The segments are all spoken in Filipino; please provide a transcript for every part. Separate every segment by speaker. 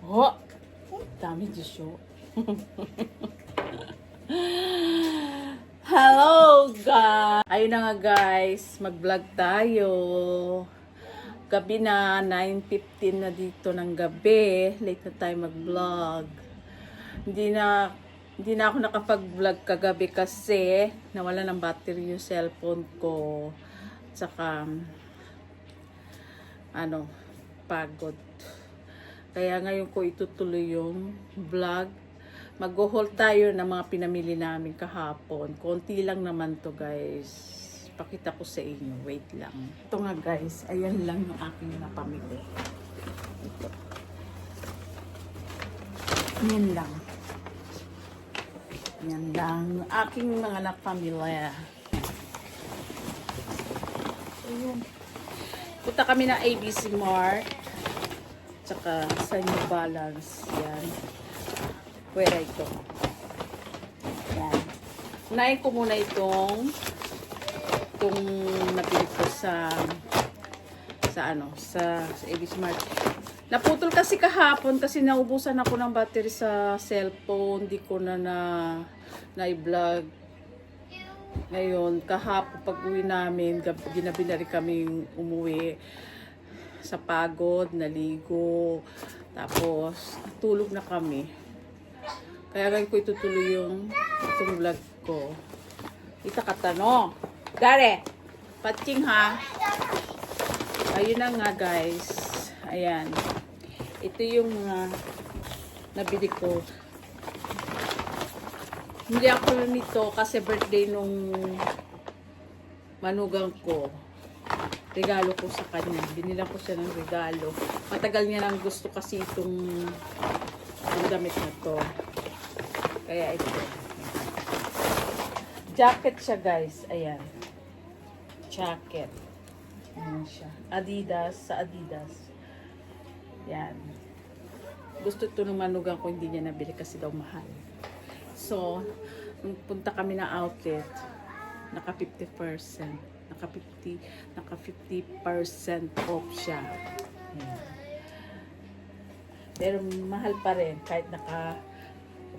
Speaker 1: Oh, dami Diyos. Hello guys! Ayun na nga guys, mag-vlog tayo. Gabi na, 9:15 na dito ng gabi. Late na tayo mag-vlog. Hindi na ako nakapag-vlog kagabi kasi nawala ng battery yung cellphone ko. Tsaka, pagod. Kaya ngayon ko itutuloy yung vlog. Mag-haul tayo ng mga pinamili namin kahapon. Konti lang naman to guys. Pakita ko sa inyo. Wait lang. Ito nga guys. Ayan lang yung aking napamili. Ito. Ayan lang. Ayan lang. Aking mga napamili. Ayun. Punta kami ng ABC Mart. Tsaka sa New Balance. Yan. Pwera ito. Yan. Unahin ko muna itong nabili ko sa ABC Mart. Naputol kasi kahapon kasi naubusan ako ng battery sa cellphone. Hindi ko na i-vlog. Ngayon, kahapon pag uwi namin, ginabi na rin kami umuwi sa pagod, naligo, tapos tulog na kami. Kaya ngayon ko itutuloy itong vlog ko. Ita katano. Gare! Patching ha! Ayun na nga guys. Ayan. Ito yung nabili ko. Hindi ako nito kasi birthday nung manugang ko. Regalo ko sa kanya. Binilang ko siya ng regalo. Matagal niya nang gusto kasi itong damit na to. Kaya ito. Jacket siya guys. Ayan. Jacket. Ayan siya. Adidas. Sa Adidas. Yan. Gusto ito ng manugang ko. Hindi niya nabili kasi daw mahal. So, nung punta kami na outlet, naka 50%. Naka 50% off siya. Ayan. Pero mahal pa rin kahit naka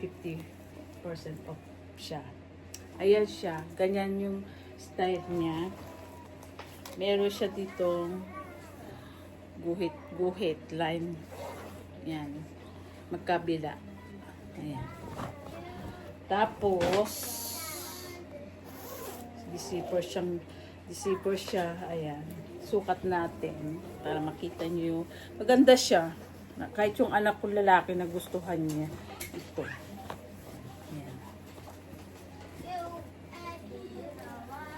Speaker 1: 50% off siya. Ayan siya. Ganyan yung style niya. Meron siya ditong guhit line. Yan. Magkabila. Ayan. Tapos deceiver siya. Ayan. Sukat natin para makita niyo. Maganda siya. Kahit yung anak ko lalaki nagustuhan niya. Ito. Ayan.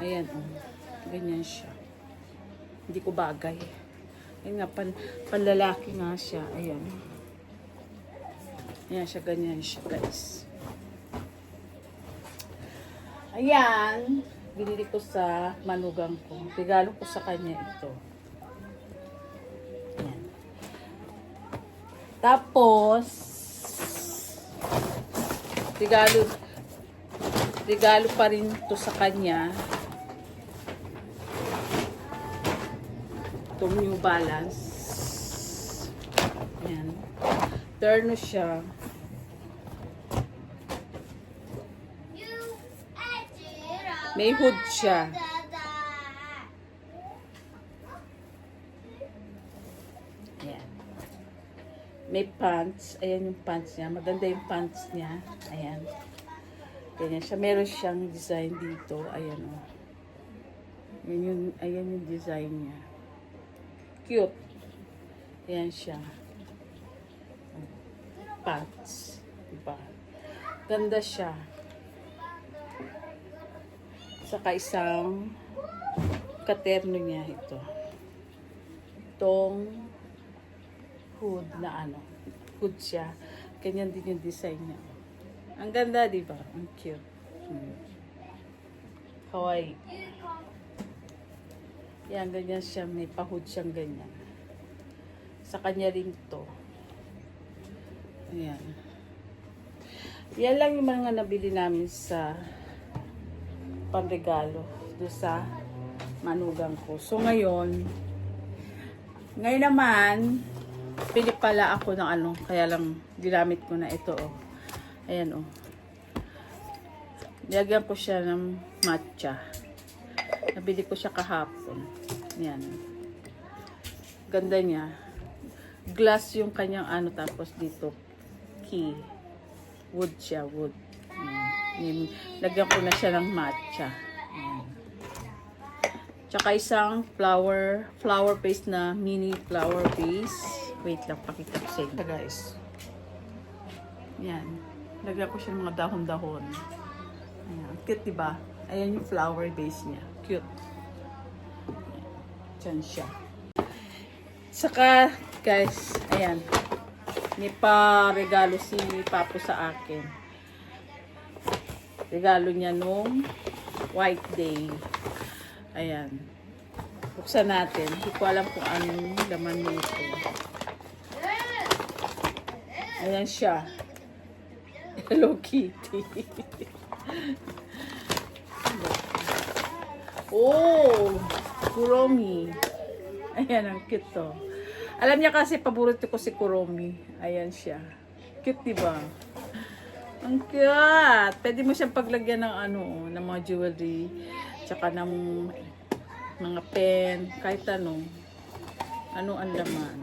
Speaker 1: Ayan. Ganyan siya. Hindi ko bagay. Ayan nga. Panlalaki nga siya. Ayan. Ayan siya. Ganyan siya guys. Ayan. Binili ko sa manugang ko. Regalo ko sa kanya ito. Ayan. Tapos, regalo pa rin to sa kanya. Itong New Balance. Ayan. Terno siya. May hood siya. Ayan. May pants. Ayan yung pants niya. Maganda yung pants niya. Ayan. Ganyan siya. Meron siyang design dito. Ayan o. Ayan yung design niya. Cute. Ayan siya. Pants. Diba? Ganda siya. Saka isang katerno niya ito. Itong hood na hood siya. Ganyan din yung design niya. Ang ganda, di ba? Ang cute. Kawaii. Yan, ganyan siya. May pa-hood siyang ganyan. Sa kanya rin to. Ayan. Yan lang yung mga nabili namin sa panregalo doon sa manugang ko. So ngayon naman Pili pala ako ng ano, kaya lang ginamit ko na ito, oh. Ayan, oh. Nilagyan ko siya ng matcha. Nabili ko siya kahapon. Ayan. Ganda niya. Glass yung kanyang ano, tapos dito key. Wood siya, wood. Ayan. Lagyan ko na siya ng matcha. Ayan. Tsaka isang flower paste na mini flower paste. Wait lang, pakita ko sa inyo, guys. Ayan. Lagyan ko siya ng mga dahon-dahon. Ayan. Cute, diba? Ayan yung flower base niya. Cute. Diyan siya. Saka, guys, ayan. May pa-regalo si Papo sa akin. Regalo niya nung White Day. Ayan. Buksan natin. Hindi ko alam kung anong laman nito. Ayan siya. Hello Kitty. Oh! Kuromi. Ayan, ang cute to. Alam niya kasi, paborito ko si Kuromi. Ayan siya. Cute, diba? Ang cute! Pwede mo siyang paglagyan ng ano, ng mga jewelry. Tsaka ng mga pen. Kahit ano. Ano ang laman.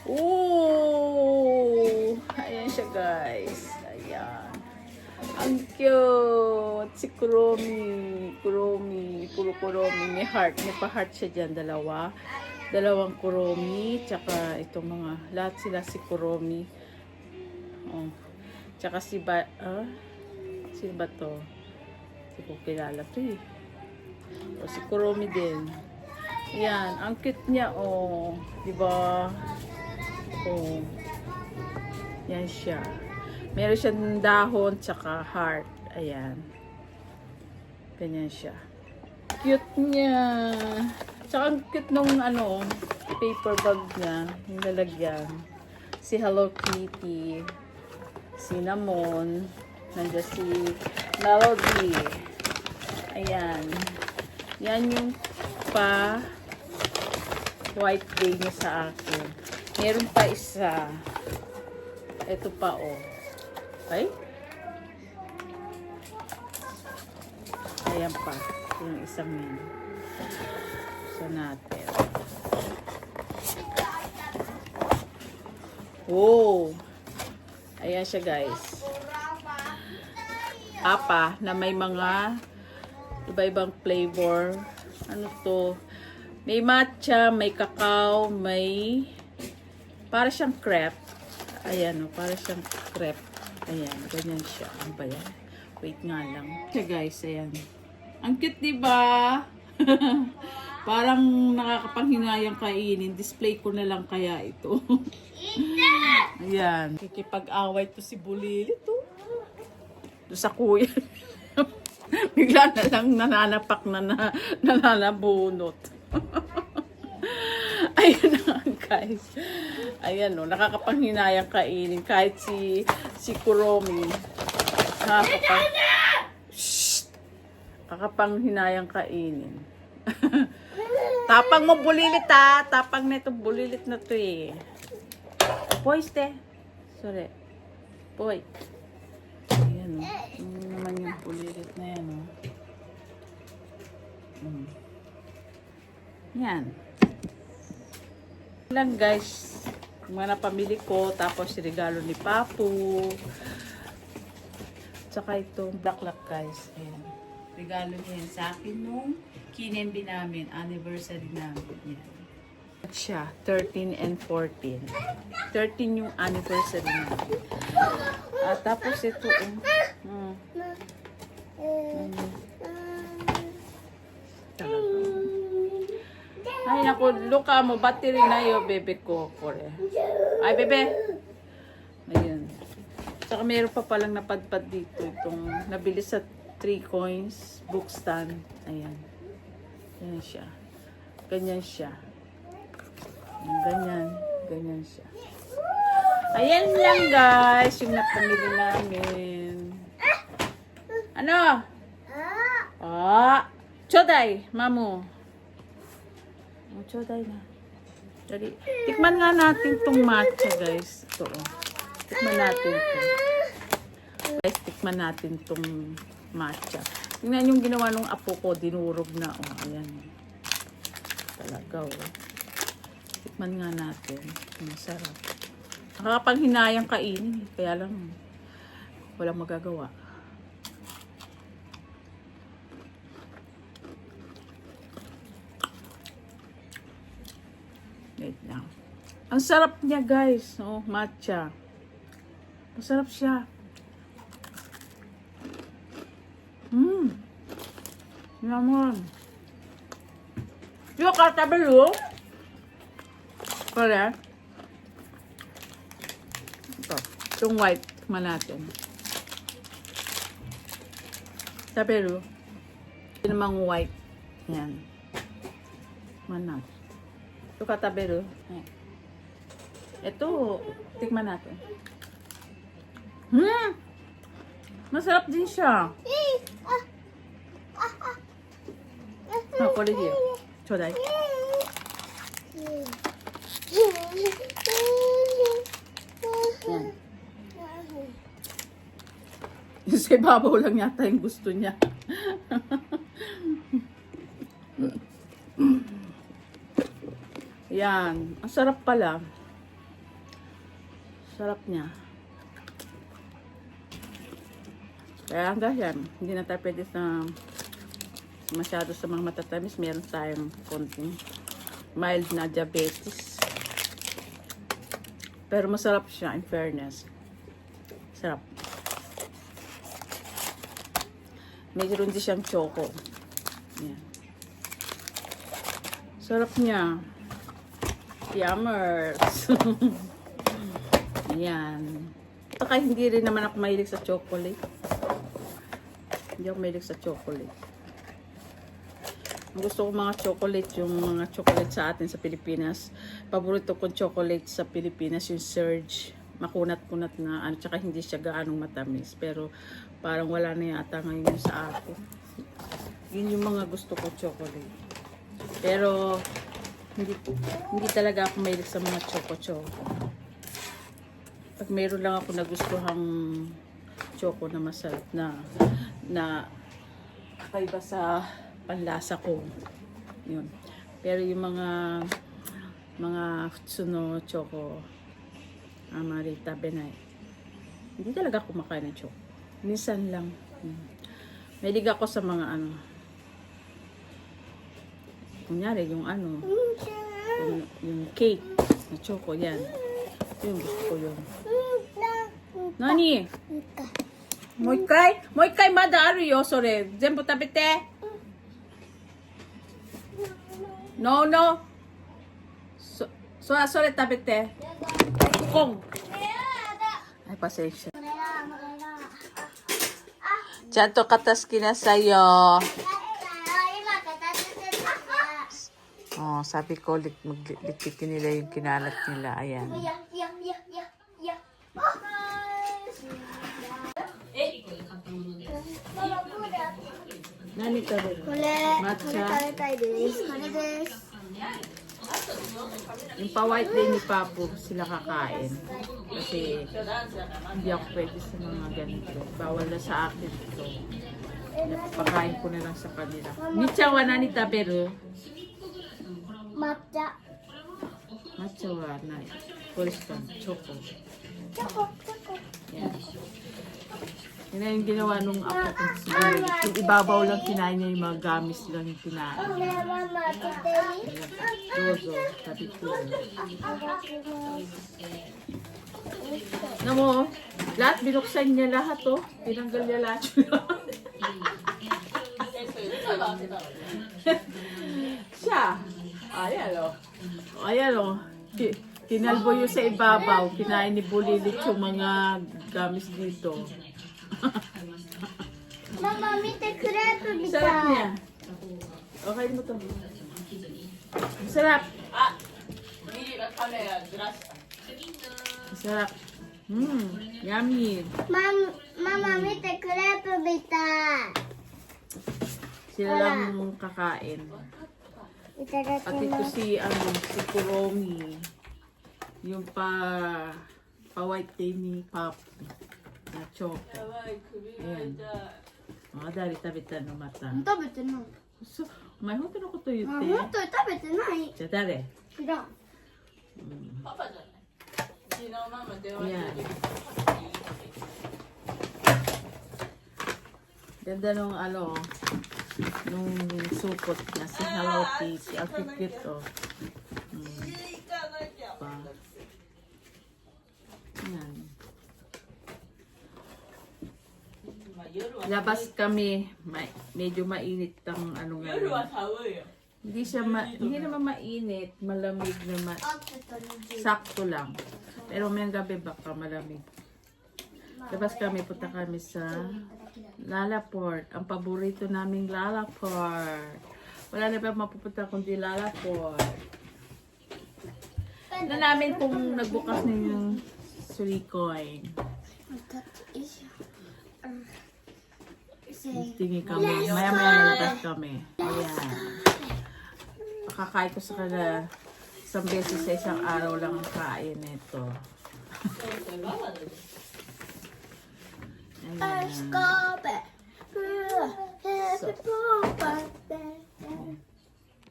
Speaker 1: Oh! Ayan siya, guys. Ayan. Ang cute! Si Kuromi. Kuromi. Puro Kuromi. May heart. May pa-heart siya dyan. Dalawang Kuromi. Tsaka itong mga, lahat sila si Kuromi. Oh. Tsaka si sino ba to? Hindi ko kilala to eh. O, si Kuromi din. Yan. Ang cute niya. Oh. Diba? Oh. Yan siya. Meron siyang dahon tsaka heart. Ayan. Ganyan siya. Cute niya. Tsaka ang cute nung ano, paper bag niya. Yung lalagyan. Si Hello Kitty. Cinnamon. Nandiyan si Melody. Ayan. Yan yung pa White Day niya sa akin. Meron pa isa. Ito pa, oh. Ay? Ayan pa. Yung isang yun. So natin. Oh! Ayan siya, guys. Papa, na may mga iba-ibang flavor. Ano to? May matcha, may cacao, may para siyang crepe. Ayan, oh, para siyang crepe. Ayan, ganyan siya. Ano ba yan? Wait nga lang. Okay, guys, ayan. Ang cute, diba? Parang nakakapanghinayang kainin. Display ko na lang kaya ito. Ayan. Kikipag-away to si Bulili to. Doon sa kuya. Bigla na lang nananapak na nananabunot. Ayan na, guys. Ayan, no, nakakapanghinayang kainin. Kahit si Kuromi. Nakakapanghinayang kainin. Tapang mo, bulilit, ha. Tapang na ito, bulilit na to eh. Poise, te. Sorry. Poy. Ayan, o. Ano naman yung bulilit na yan, o. Yan. Lang, guys. Mga napamili ko. Tapos, regalo ni Papu. Tsaka itong black, guys. Ayan. Regalo niya yan sa akin nung kinembi namin. Anniversary namin. Yan. At siya, 13 and 14. 13 yung anniversary namin. Tapos ito, ay, naku, luka mo, battery na yun, bebe ko. Ay, bebe. Ayan. Saka meron pa palang napadpad dito. Itong nabili sa 3 coins, book stand. Ayan. Ganyan siya. Ganyan siya. Ganyan. Ganyan siya. Ayan lang, guys, yung napamili namin. Ano? Choday, mamu. Choday na. Dali. Tikman nga natin tong matcha, guys. Ito, oh. Tikman natin to. Guys, tikman natin tong matcha. Tingnan yung ginawa ng apo ko. Dinurog na. Oh, ayan. Talaga, oh. Tikman nga natin. Masarap. Nakakapanghinayang kainin. Kaya lang, walang magagawa. Wait lang. Ang sarap niya, guys. Oh, matcha. Masarap siya. Naman. Yung katabalo. Pala. Ito. Itong white. Tikman natin. Tabelo. Ito namang white. Yan. Tikman natin. Ito katabelo. Ito. Tikman natin. Masarap din siya. Ako rin yun. Choday. Yan. Yung sa ibabaw lang yata yung gusto niya. Yan. Ang sarap pala. Sarap niya. Kaya hanggang yan. Hindi na tayo pwede sa masyado sa mga matatamis. Meron tayong konting mild na diabetes. Pero masarap siya, in fairness. Sarap. Mayroon din siyang choco. Yan. Sarap niya. Yummers. Ayan. Saka hindi rin naman ako mahilig sa chocolate. Hindi ako mahilig sa chocolate. Ang gusto ko mga chocolate, yung mga chocolate sa atin sa Pilipinas. Paborito kong chocolate sa Pilipinas, yung Surge. Makunat-kunat na, tsaka hindi siya gaanong matamis. Pero parang wala na yata ngayon sa atin. Yun yung mga gusto ko chocolate. Pero hindi talaga ako mahilig sa mga choco-choco. Pag mayroon lang ako nagustuhang choco na masarap na kakaiba sa panlasa ko. Yun. Pero yung mga Futsuno choco, Amarita, Benay, hindi talaga ako kumakain ng choco. Minsan lang. Mahilig ako sa mga kunyari yung yung cake na choco, yan. Yung gusto ko yun. Nani? Moikai mada aru yo, sore. Zenbu tabete. No. Sore tabete. Kong. Ay, pasensya. Chanto kataski na sa'yo. Oh, sabi ko, likitin nila yung kinalat nila. Ayan. Nani ka rin? Matcha. Yung pa-white day ni Papo, sila kakain. Kasi hindi ako pwede sa mga ganito. Bawal na sa akin ito. Pakain ko na lang sa kanila. Micha wa nani taberu?
Speaker 2: Matcha.
Speaker 1: Matcha wa nai. Koristan, choco. Yan. Yan na yung ginawa nung apo ko siguro. Yung ibabaw lang kinain niya, yung mga gamis lang yung kinain. Dozo, sabi ko. Alam mo, lahat binuksan niya lahat, oh. Tinanggal niya lahat yun. Siya. Ayan, oh. Ayan, oh. Kinalbo yun sa ibabaw. Kinain ni Bulilit yung mga gamis dito.
Speaker 2: Mama, mite crepe bita.
Speaker 1: Sarap niya. Okay mo to. Sarap. Sarap. Yummy.
Speaker 2: Mama, mite crepe bita.
Speaker 1: Sila lang kakain.
Speaker 2: いただ
Speaker 1: At
Speaker 2: き
Speaker 1: ito
Speaker 2: ます
Speaker 1: si, si Kuromi. Yung pa-white day ni Pop. Na choco. Ayan. Mga dari tabita no mata.
Speaker 2: 食べてない
Speaker 1: So, お前本当のこと言って。
Speaker 2: 本当に食べてない
Speaker 1: じゃあ誰？
Speaker 2: 知らん
Speaker 1: Ayan. Ganda nung nung supot niya, si Hello Kitty. Ang cute oh. Pa. Ayan. Labas kami, medyo mainit ang ngayon. Hindi naman mainit, malamig naman.
Speaker 2: あってたの
Speaker 1: Sakto lang. Pero may gabi baka malamig. Labas kami, punta kami sa Lalaport. Ang paborito naming Lalaport. Wala na ba mapupunta kundi Lalaport. Na namin kung nagbukas na yung Surikoy. Tingin kami. Maya-maya nalabas kami. Ayan. Makakain ko sa kanila. Isang beses sa isang araw lang ang kain nito. Ayan.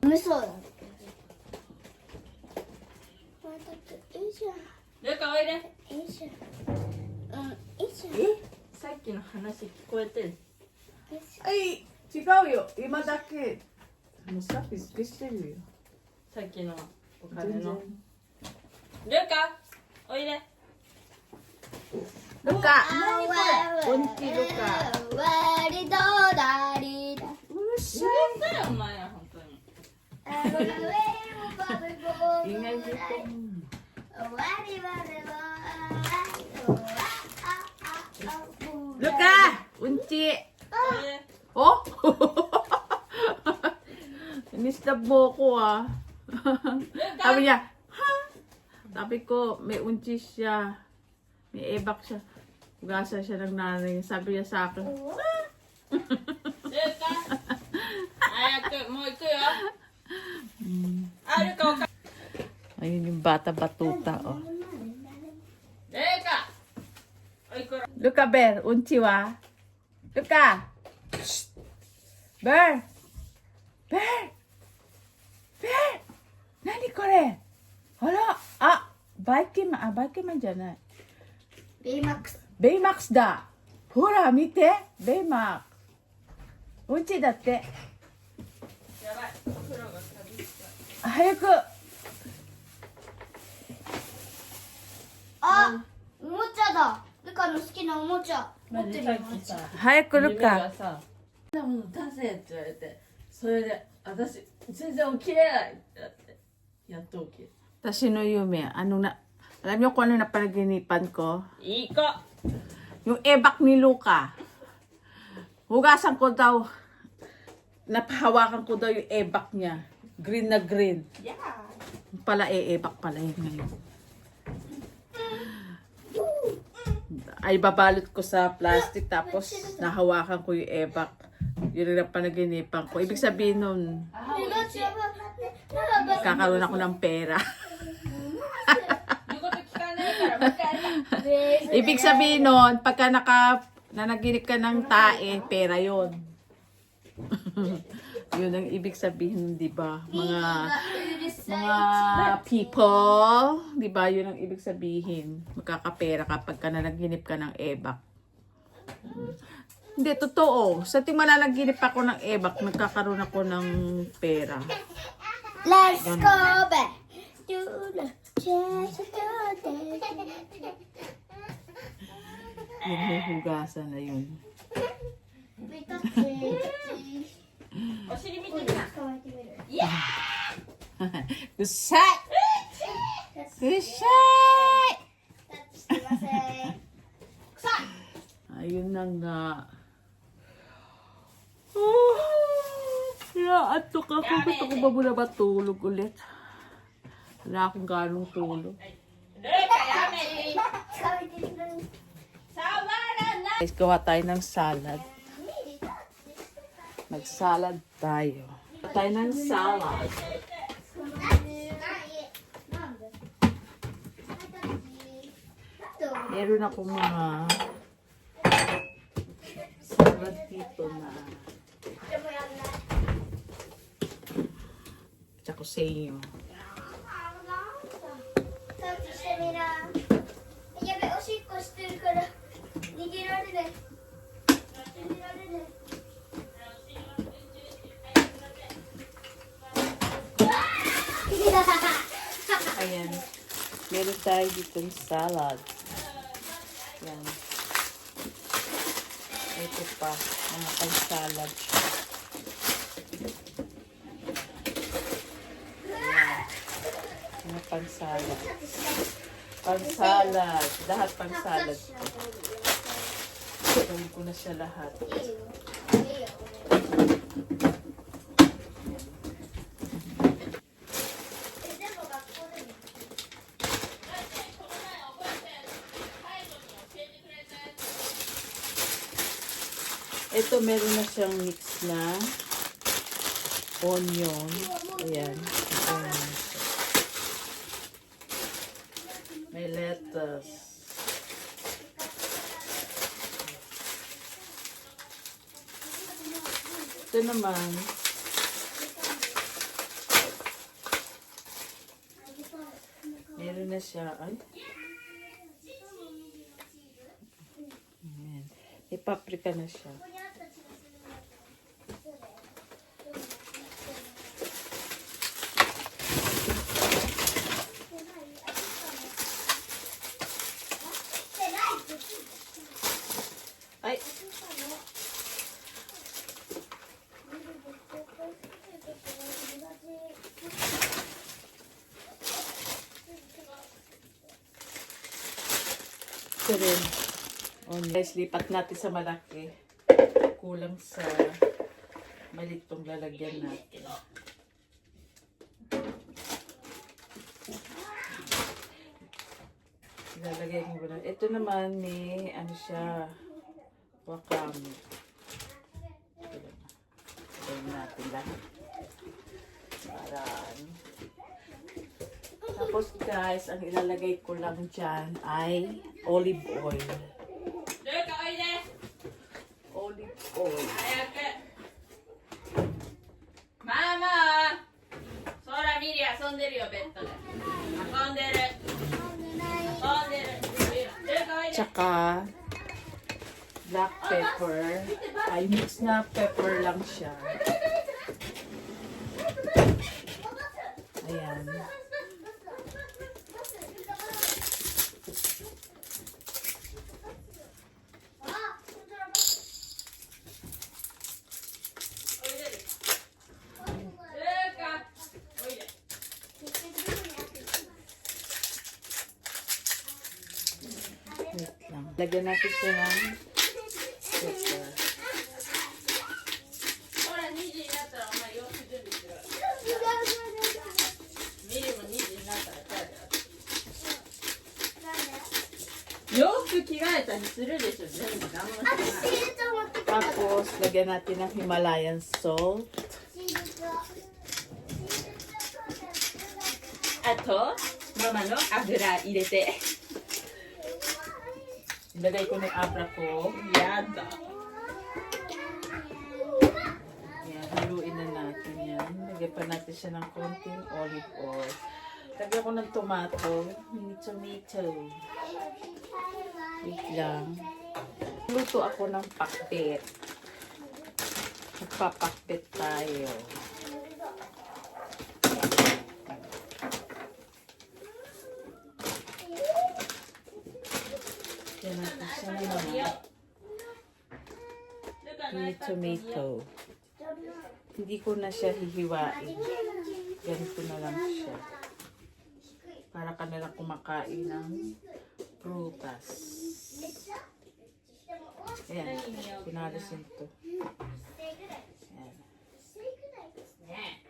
Speaker 2: 無そうだねこれだっていいじゃん
Speaker 3: ルカおいで。
Speaker 2: いいじゃんいいじゃん
Speaker 3: さっきの話聞こえてる。
Speaker 1: Ay,違うよ。今だけ。さっき付けしてるよ。
Speaker 3: さっきのお金の。ルカおいで。
Speaker 1: ルカUnti Luka
Speaker 2: ワリドダリダ
Speaker 1: うるさ
Speaker 3: うるさいお前は本当に。
Speaker 1: Ingay dito. Luka! Unti!
Speaker 3: おいで。
Speaker 1: Oh! Inistab mo ko Sabi niya, ha? Sabi ko, may unti siya. May ebak siya. Hugasan siya ng nanay. Sabi niya sa akin,
Speaker 3: ルカ早くもう行くよ。あ、ルカおか。
Speaker 1: ayun yung bata batuta, oh.
Speaker 3: ルカおいこら。
Speaker 1: Luka, Bear, unti wa. Luka! Shh! Bear! Bear! Bear! Nani kore? Hala! Baikimanじゃない。
Speaker 2: BMAX
Speaker 1: Baymax だ。ほら、見て。Baymax。うんちだって。
Speaker 3: やばい。お風呂が寂しかっ
Speaker 1: 早く。
Speaker 2: あ、おもちゃだルカの好きなおもちゃ
Speaker 3: た。マジさっきさ。
Speaker 1: 早く、ル
Speaker 3: 夢が
Speaker 1: カ。
Speaker 3: さ、そんなもの出せって言われて、それで私全然起きれないってなってやっと起きる。
Speaker 1: Tapos sino Yume? Alam niyo kung ano na panaginipan ko?
Speaker 3: いい子。
Speaker 1: Yung ebak ni Luka. Hugasan ko daw. Napahawakan ko daw yung ebak niya. Green na green.
Speaker 2: Yeah.
Speaker 1: Pala ebak pala yun ngayon. Ay babalot ko sa plastic tapos nahawakan ko yung ebak. Yun ang panaginipan ko. Ibig sabihin nun, kakaroon ako ng pera.
Speaker 3: 言うこと聞かないからもう一回やる。
Speaker 1: Ibig sabihin nun, pagka nanaginip ka ng tae, pera yun. Yun ang ibig sabihin, di ba? Mga people, di ba? Yun ang ibig sabihin. Magkakapera kapag ka nanaginip ka ng ebak. Hindi, totoo. Sa ting mananaginip ako ng ebak, nagkakaroon ako ng pera.
Speaker 2: Let's go back to the church today.
Speaker 1: Yung huhugasan na yun.
Speaker 3: お尻見てみな。
Speaker 1: Gusay! Gusay! Ayun na nga. Antok ako. Gusto ko ba muna matulog ulit? Wala akong ganong tulog.
Speaker 3: ルカやめて。触らない。
Speaker 1: Guys, gawa tayo ng salad. Mag-salad tayo. Gawa tayo ng salad. Meron akong mga salad dito na tsaka sa inyo.
Speaker 2: タッチしてみな。やべ、おしっこしてるから逃げられない。逃げられない。
Speaker 1: Ayan. Meron tayo dito ng salad. Yan. Ito pa. Mga pang-salad siya. Ayan. Mga pang-salad. Pang-salad. Lahat pang-salad. Gawin ko na siya lahat.
Speaker 2: いいよ。いいよ。
Speaker 1: Ito meron na siyang mix na onion. Ayan. Onion. May lettuce. Ito naman, meron na siya. Ay. Ayan. May paprika na siya. Ay. Ito rin. Guys, lipat natin sa malaki. Kulang sa malitong lalagyan natin. Ilalagay ko na. Ito naman may ano siya, wakame. Ilagay natin lahat. Para ano. Tapos guys, ang ilalagay ko lang dyan ay olive oil.
Speaker 3: ルーカおいで
Speaker 1: Olive oil.
Speaker 3: 早くママ空見り遊んでるよベッドで遊んでる遊んでるルーカおいで
Speaker 1: Tsaka black pepper. Ay, mix na pepper lang siya. Ayan. Wait lang. Lagyan natin siya ng pepper.
Speaker 3: ほら2時になったらお前洋服準備しろミリも2時になったら帰るよ洋服着替えたりするでしょ全部我慢してない
Speaker 1: Tapos, lagyan natin ng Himalayan salt.
Speaker 3: あとママの油入れて
Speaker 1: Ilagay ko na yung abra ko.
Speaker 3: やだ
Speaker 1: Yan, haluin na natin yan. Lagyan pa natin siya ng konting olive oil. Lagyan ko ng tomato. Mini tomato. Wait lang. Luto ako ng pakbet. Magpapakbet tayo. Yan natin siya ng mini tomato. Hindi ko na siya hihiwain. Ganito na lang siya. Para ka na lang kumakain ng prutas. Ayan. Pinalisin to. Ayan.
Speaker 3: ね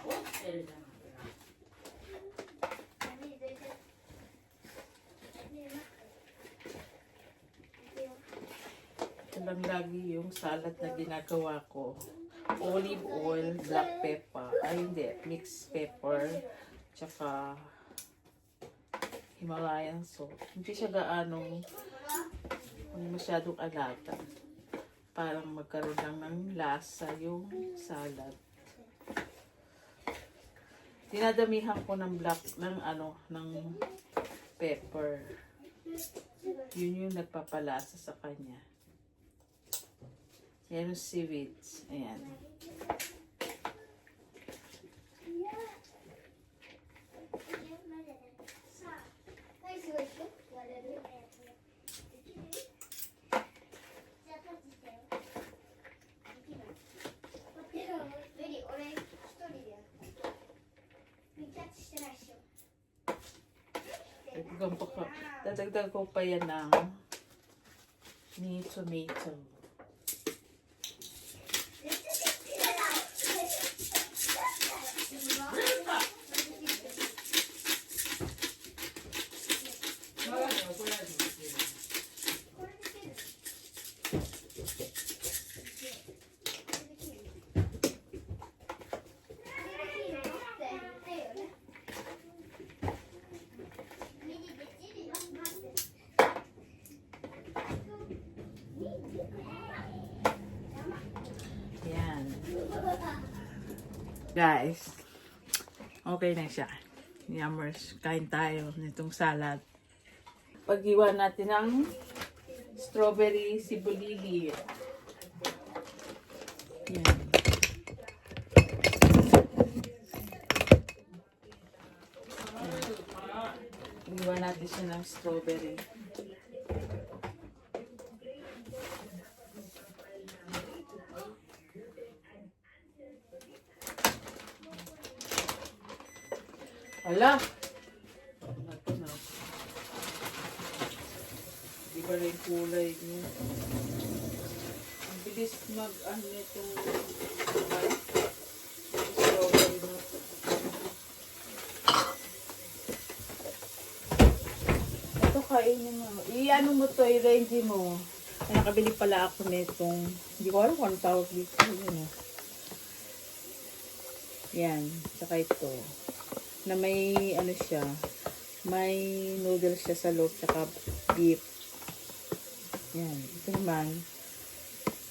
Speaker 3: 落ちてるじゃん
Speaker 1: Ito lang lagi yung salad na ginagawa ko. Olive oil, black pepper. Ay, hindi. Mixed pepper. Tsaka Himalayan salt. Hindi siya gaanong masyadong alata. Parang magkaroon lang ng lasa yung salad. Dinadamihan ko ng ng pepper. Yun yung nagpapalasa sa kanya. Yan yung seaweeds. Ayan. Dadagdag ko pa yan ng tomato. Yan. Guys, okay na siya. Yummers, kain tayo nitong salad. Paghiwa natin ng strawberry sibulili. Yan. Paghiwa natin siya ng strawberry. Hala! Ito na. Di ba rin kulay niya? Ang bilis mag-ano itong strawberry na ito. Ito kainin mo. I-ano mo to, i-range mo. Ay, nakabili pala ako nitong, hindi ko alam kung anong tawag dito. Yan. Saka ito. Na may ano siya, may noodles siya sa loob, tsaka beef. Yan. Ito naman,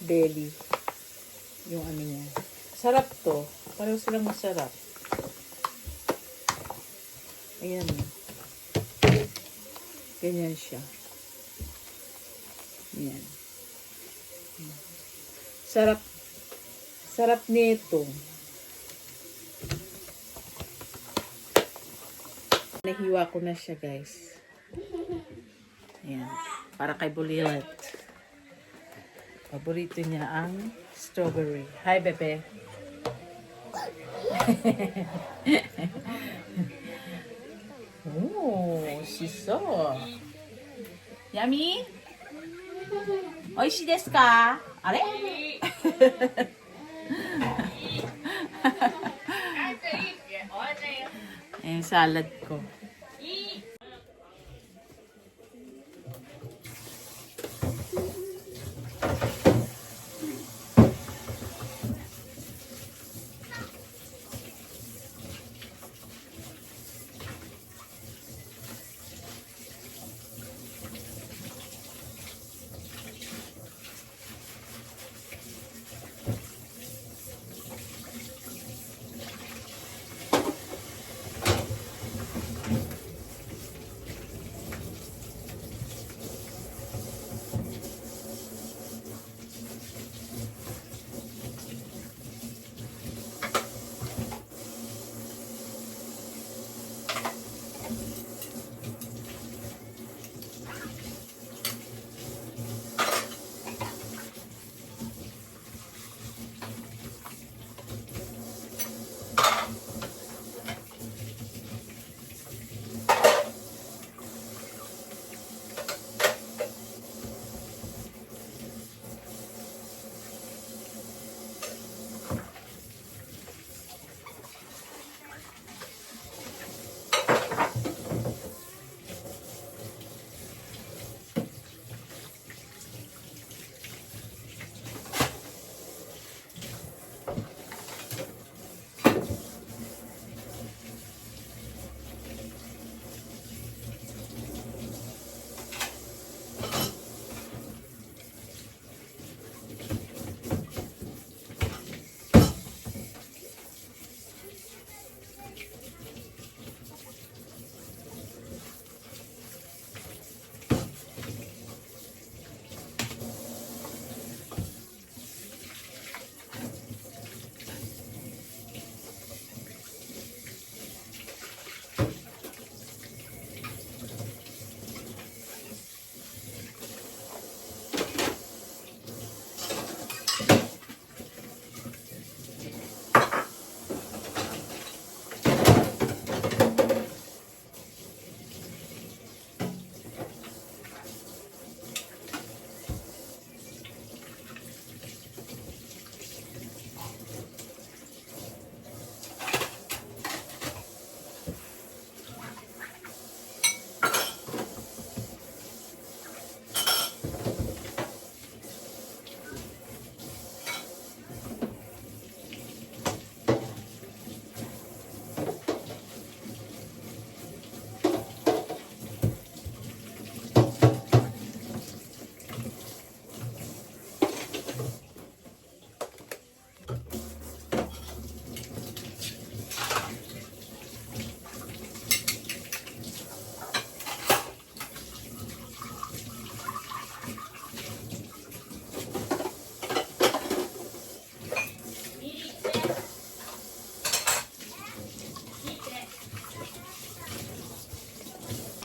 Speaker 1: belly. Yung ano niya. Sarap to. Pareho silang masarap. Ayan. Ganyan siya. Yan. Sarap. Sarap nito. Nahiwa ko na siya, guys. Ayan. Para kay Bulilat. Paborito niya ang strawberry. Hi, Bebe. Oh, shiso. Yummy? Oishi desu ka? Are? Ayan, salad ko.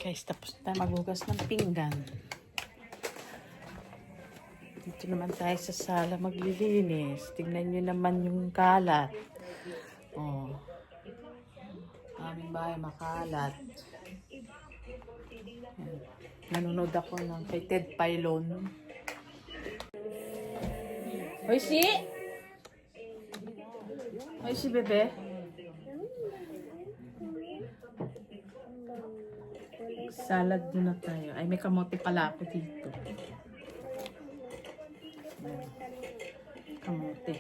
Speaker 1: Guys, tapos na tayo maghugas ng pinggan. Dito naman tayo sa sala maglilinis. Tingnan nyo naman yung kalat. Oh. Aming bahay makalat. Yan. Nanonood ako ng kay Ted Pylon. Oishi! Oishi, bebe. Salad muna tayo. Ay, may kamote pala ako dito. Ayan. Kamote.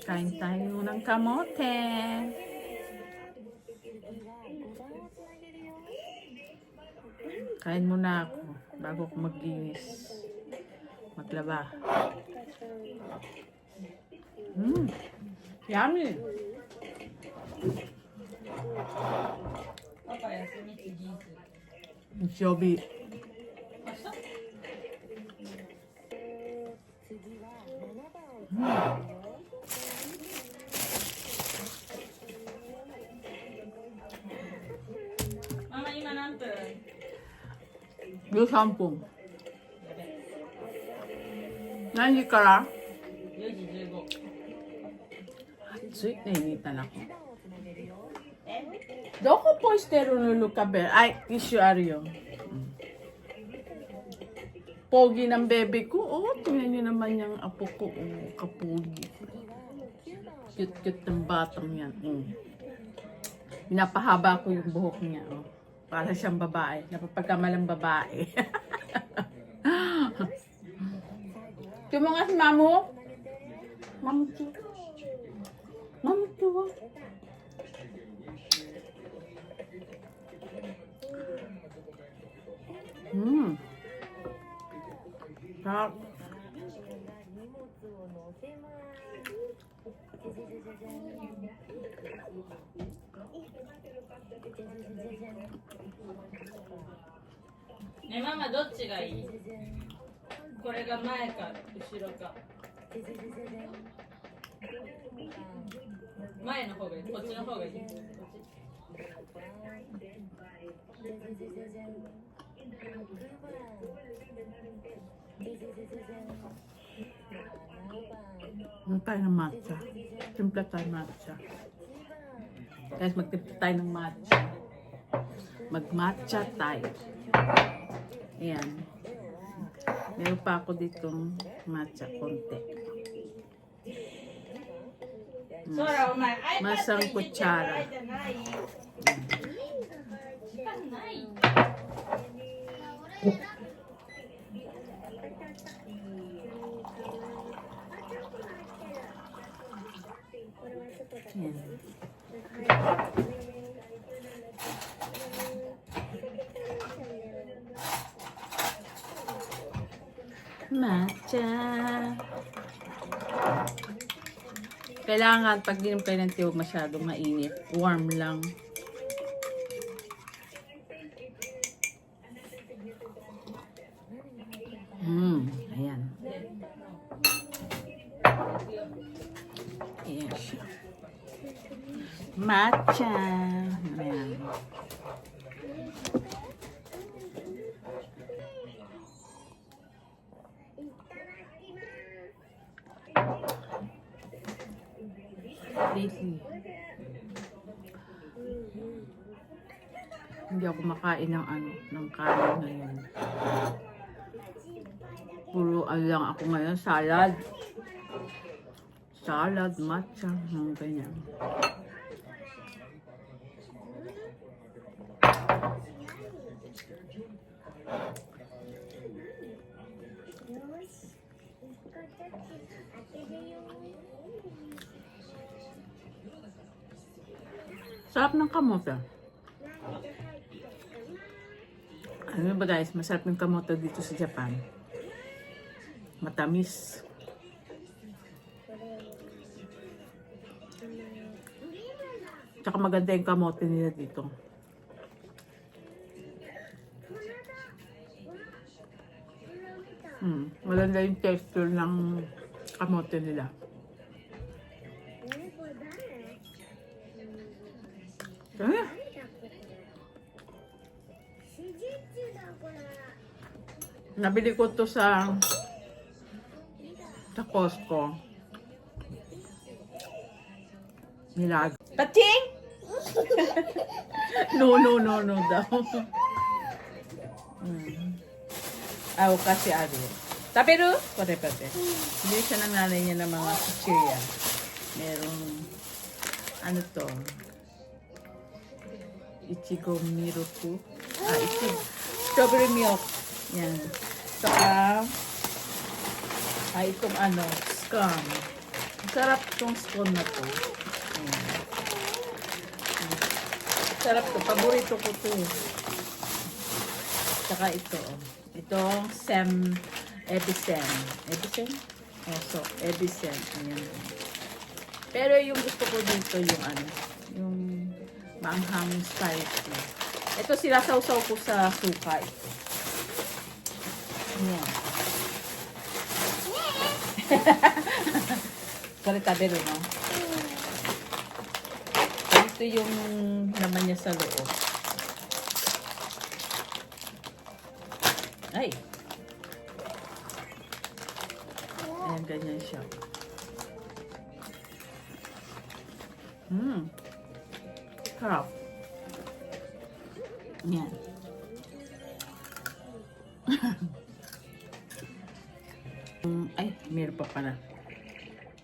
Speaker 1: Kain tayo ng kamote. Kain muna ako bago ko maglinis. Maglaba. Yummy.
Speaker 3: パパ休みってジーンズ。
Speaker 1: 日曜日。
Speaker 3: 明日？ママ今何分
Speaker 1: 13分。何時から
Speaker 3: ?4時15。
Speaker 1: 暑いね、initan ako. Doko po istero no Lucaber. Ay, issue ariyo. Pogi ng bebe ko. Oh, tingnan niyo naman yung apo ko. Oh, kapogi. Cute-cute ng batang yan. Pinapahaba ko yung buhok niya. Oh. Para siyang babae. Napapagkamalang babae. Tumungas, mamu. Mamu, Mamu, tuwa. Sarap.
Speaker 3: ねママどっちがいい？これが前か後ろか。前の方がいい。こっちの方がいい。こっち。
Speaker 1: Ano tayo ng matcha? Timpla tayo matcha. Guys, magtimpla tayo ng matcha. Mag-matcha tayo. Ayan. Meron pa ako ditong matcha konti.
Speaker 3: そらお前 iPad
Speaker 1: Masang
Speaker 3: いじってる場合
Speaker 1: kutsara.
Speaker 3: じゃない。時間ない。
Speaker 1: Ayan. Matcha. Kailangan pag inom kayo ng tea, huwag masyadong mainit. Warm lang. Ayan. Ayan siya. Matcha. Ayan. Lately, hindi ako makain ng ng kanin ngayon. Puro lang ako ngayon, salad. Salad, matcha, ganyan. Sarap ng kamote. Ano ba guys, masarap ng kamote dito sa Japan. Matamis. Tsaka maganda yung kamote nila dito. Maganda yung texture ng kamote nila. Ah, nabili ko to sa Costco. Nilag. Pating! No daw. Aw, kasi ari. Tapiru? Pate. Hindi siya ng nanay niya ng mga chichirya. Merong, ano to? Ichigo miruku. Strawberry milk. Yan. Saka, itong ano, scum. Sarap tong scone na to. Ayan. Sarap to. Paborito ko to. Saka ito. Itong Ebisen. Ebisen? So, Ebisen. Ayan. Pero yung gusto ko dito yung ano, yung maanghang spicy. Ito sinasawsaw ko sa suka ito. Ayan. Kaya tabi rin, no? Ito yung naman niya sa loob. Ay! Ayan, ganyan siya. Sarap. Ayan. Ay, meron pa pala.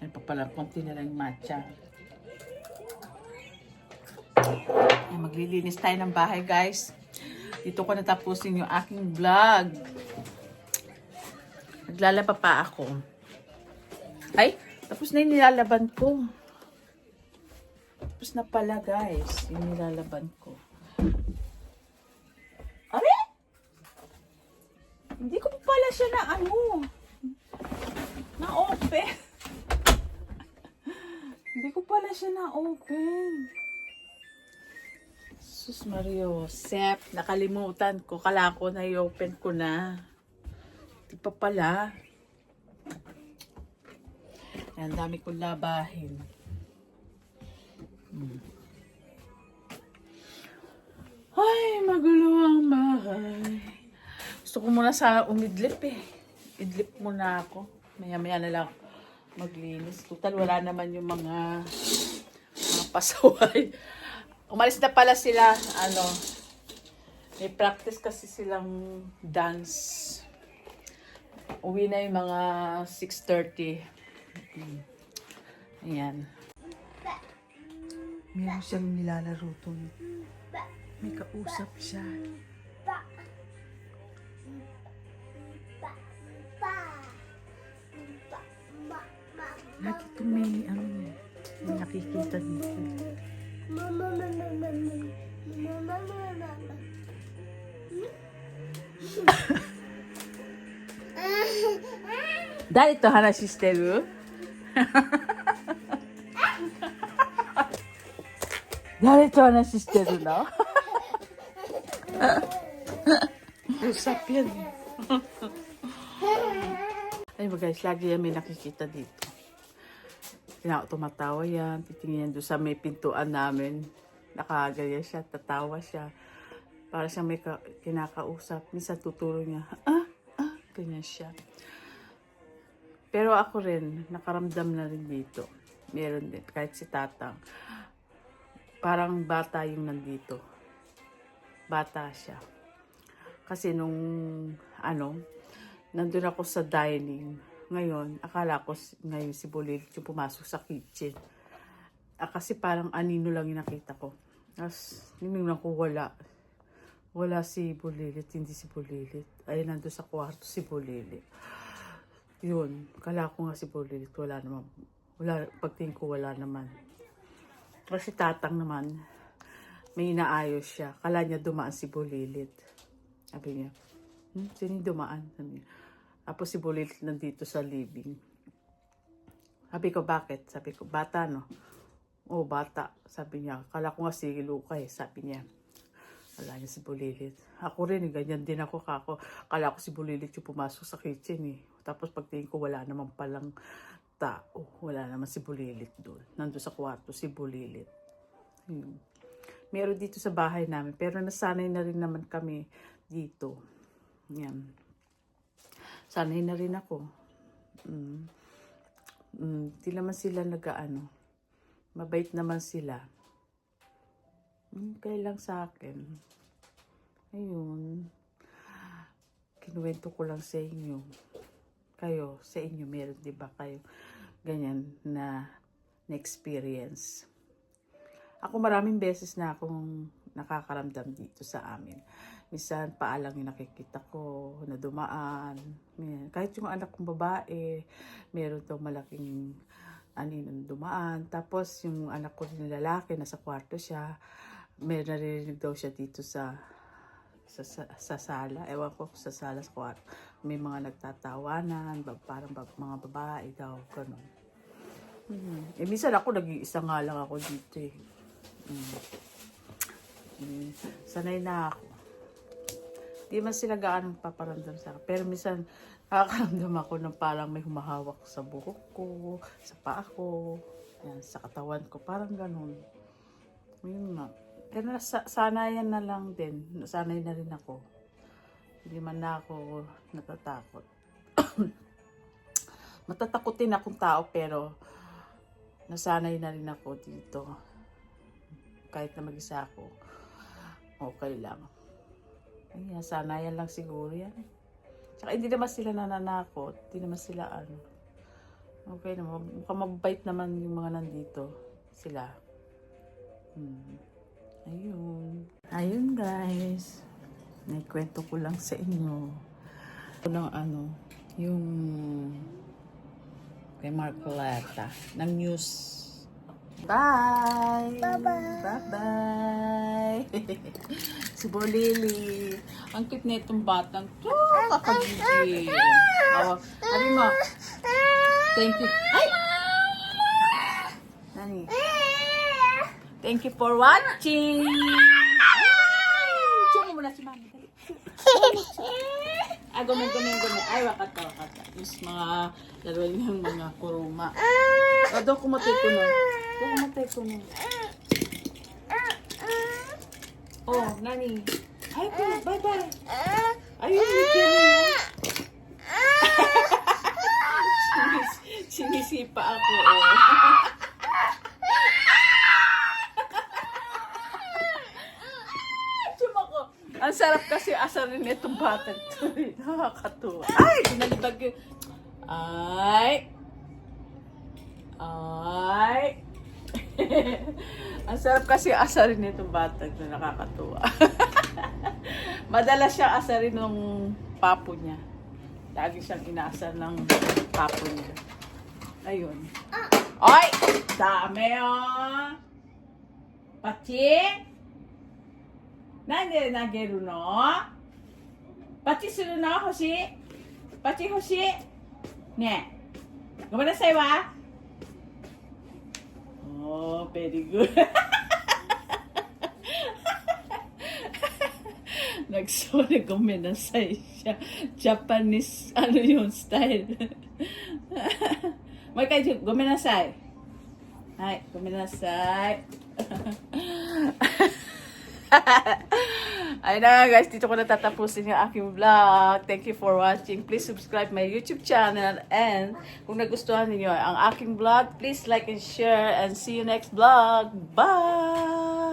Speaker 1: Meron pa pala. Konti na lang matcha. Ay, maglilinis tayo ng bahay, guys. Dito ko natapusin yung aking vlog. Naglalaba pa ako. Ay, tapos na yung nilalaban ko. Tapos na pala, guys. Yung nilalaban ko. Are? Hindi ko pala siya na ano. Na-open. Hindi ko pala siya na-open. Sus Mario, Sep, nakalimutan ko. Kala ko na i-open ko na. Hindi pa pala. Ang dami kong labahin. Ay, magulo ang bahay. Gusto ko muna sana umidlip eh. Idlip muna ako. Maya-maya na lang maglinis. Total, wala naman yung mga pasaway. Umalis na pala sila, ano, may practice kasi silang dance. Uwi na yung mga 6:30. Ayan. Meron siyang nilalaro doon. May kausap siya. Lagi ko may, may nakikita dito. Dari to hanashi shiteru? Dari to hanashi shiteru no? Usap yan. Ay ba guys, lagi yan may nakikita dito. Tumatawa yan, titingin yan doon sa may pintuan namin. Nakagaya siya, tatawa siya. Para siya may kinakausap. Minsan tuturo niya, ganyan siya. Pero ako rin, nakaramdam na rin dito. Meron din, kahit si Tatang. Parang bata yung nandito. Bata siya. Kasi nung, nandun ako sa dining. Ngayon, akala ko ngayon si Bulilit yung pumasok sa kitchen. Kasi parang anino lang yung nakita ko. Tapos, ninignan ko wala. Wala si Bulilit, hindi si Bulilit. Ay, nandun sa kwarto si Bulilit. Yun, akala ko nga si Bulilit, wala naman. Pagtingin ko, wala naman. Kasi Tatang naman, may inaayos siya. Akala niya dumaan si Bulilit. Sabi niya, sino yung dumaan? Sabi niya. Tapos si Bulilit nandito sa living. Sabi ko, bakit? Sabi ko, bata no? Oo, bata. Sabi niya, akala ko nga si Luca eh. Sabi niya, wala niya si Bulilit. Ako rin, ganyan din ako. Akala ko si Bulilit yung pumasok sa kitchen eh. Tapos pagtingin ko, wala naman palang tao. Wala naman si Bulilit doon. Nandun sa kwarto si Bulilit. meron dito sa bahay namin. Pero nasanay na rin naman kami dito. Yan. Sanay na rin ako. Di naman sila nag-ano. Mabait naman sila. Okay lang sa akin. Ayun. Kinuwento ko lang sa inyo. Kayo, sa inyo, meron di ba kayo ganyan na experience? Ako maraming beses na akong nakakaramdam dito sa amin. Minsan paalang yung nakikita ko na dumaan. Kahit yung anak kong babae, meron tong malaking aninong dumaan. Tapos yung anak ko rin lalaki, nasa kwarto siya. May naririnig daw siya dito sa sala. Ewan ko sa sala, sa kwarto. May mga nagtatawanan, parang mga babae daw, ganun. Minsan ako, nag-iisa nga lang ako dito eh. Sanay na ako. Di man sila gaano paparamdam sa akin. Pero minsan, nakakaramdam ako ng parang may humahawak sa buhok ko, sa paa ko, yan, sa katawan ko. Parang ganun. Yun nga. Kaya sanayan na lang din. Sanay na rin ako. Hindi man na ako natatakot. Matatakotin akong tao pero nasanay na rin ako dito. Kahit na mag-isa ako, okay lang. Ay, sanayan lang siguro yan. Tsaka hindi naman sila nananakot. Hindi naman sila ano. Okay naman. Mukhang mabait naman yung mga nandito. Sila. Ayun. Ayun guys. Naikwento ko lang sa inyo. Ng ano, yung kay Marcoleta ng news. Bye!
Speaker 2: Bye-bye!
Speaker 1: Bye-bye! Si Bolili. Ang cute na itong batang to. Kakagigil. Ano mo? Thank you. Ay! Nani? Thank you for watching! Ay! Mo muna si Mami. Ay, gumin. Ay, wakata. Yung mga laro niyang mga kuruma. O, doon kumatay ko na. Oh, Nani. Ay, bye-bye. Ayun, sinisipa ako, oh. Ang sarap kasi asarin itong batang to. Nakakatuwa. Ay, pinalibag yun. Ay. Ang sarap kasi asarin itong batang to. Nakakatuwa. Madalas siyang asarin ng papo niya. Lagi siyang inaasar ng papo niya. Ayun. Ay! Dami, oh! Pachi! なんで投げるの？パチするの？欲しい？パチ欲しい？ねえ。ごめんなさいわ。おー、ベリーグー。Nagsorry, ごめんなさい。Japanese, ano yung style. もう一回、ごめんなさい。はい、ごめんなさい。Ayun na guys, dito ko natatapusin yung aking vlog. Thank you for watching. Please subscribe my YouTube channel. And kung nagustuhan niyo ang aking vlog, please like and share. And see you next vlog. Bye!